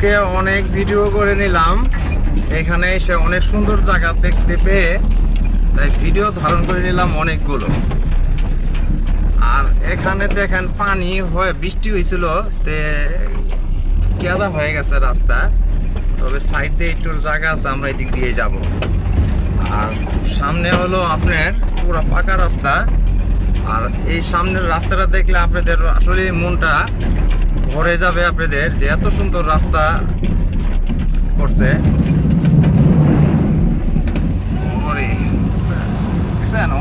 আজকে অনেক ভিডিও করে নিলাম, এখানে এসে অনেক সুন্দর জায়গা দেখতে পেয়ে তাই ভিডিও ধারণ করে নিলাম অনেকগুলো। আর এখানে দেখেন পানি হয়ে বৃষ্টি হয়েছিল, তে কেদা হয়ে গেছে রাস্তা, তবে সাইড দিয়ে একটু জায়গা আছে, আমরা এই দিক দিয়ে যাব। আর সামনে হলো আপনার পুরো পাকা রাস্তা। আর এই সামনের রাস্তাটা দেখলে আপনাদের আসলে মনটা ভরে যাবে আপনাদের, যে এত সুন্দর রাস্তা করছে।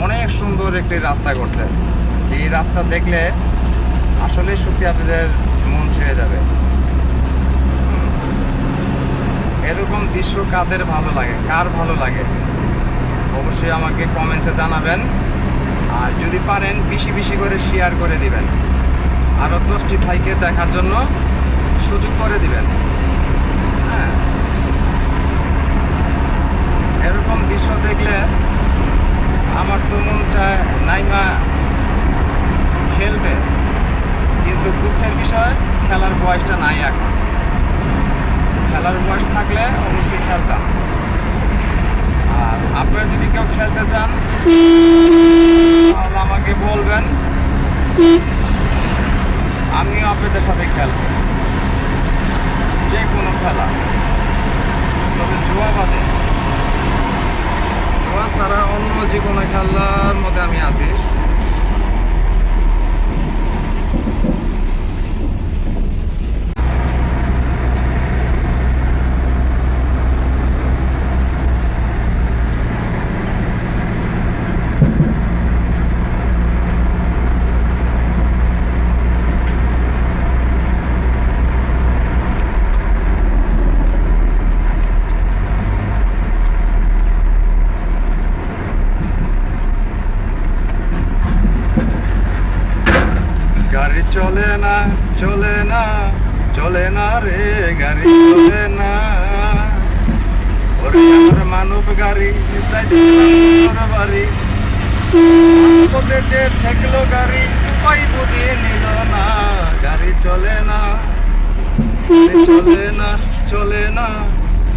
অনেক সুন্দর একটি রাস্তা করছে, এই রাস্তা দেখলে আসলে সত্যি আপনাদের মন ছুঁয়ে যাবে। এরকম দৃশ্য কাদের ভালো লাগে, কার ভালো লাগে অবশ্যই আমাকে কমেন্টসে জানাবেন। আর যদি পারেন বেশি বেশি করে শেয়ার করে দিবেন, আরও 10টি ভাইকে দেখার জন্য সুযোগ করে দিবেন। হ্যাঁ, এরকম দৃশ্য দেখলে আমার তো মন চায় নাইমা খেলবে, কিন্তু দুঃখের বিষয় খেলার বয়সটা নাই এখন। খেলার বয়স থাকলে অবশ্যই খেলতাম। আর আপনারা যদি কেউ খেলতে চান তাহলে আমাকে বলবেন, আমিও আপনাদের সাথে খেলব, যে কোনো খেলা, তবে জুয়া বাদে। জুয়া ছাড়া অন্য যে কোনো খেলার মধ্যে আমি আছি। গাড়ি চলে না চলে না চলে না রে, গাড়ি চলে না। ওরে আমার মানব গাড়ি চাইছিলাম বাড়ি, যে ঠেকলো গাড়ি উপায় বুঝিয়ে নিল না। গাড়ি চলে না চলে না চলে না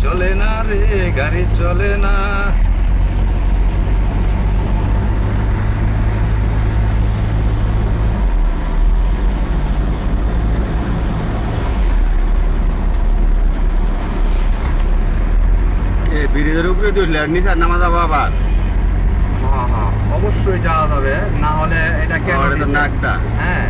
চলে না রে, গাড়ি চলে না। ব্রিজের উপরে তুললে নিচে নামা যাবো আবার। হ্যাঁ হ্যাঁ, অবশ্যই যাওয়া যাবে, না হলে এটা কেন নাকদা। হ্যাঁ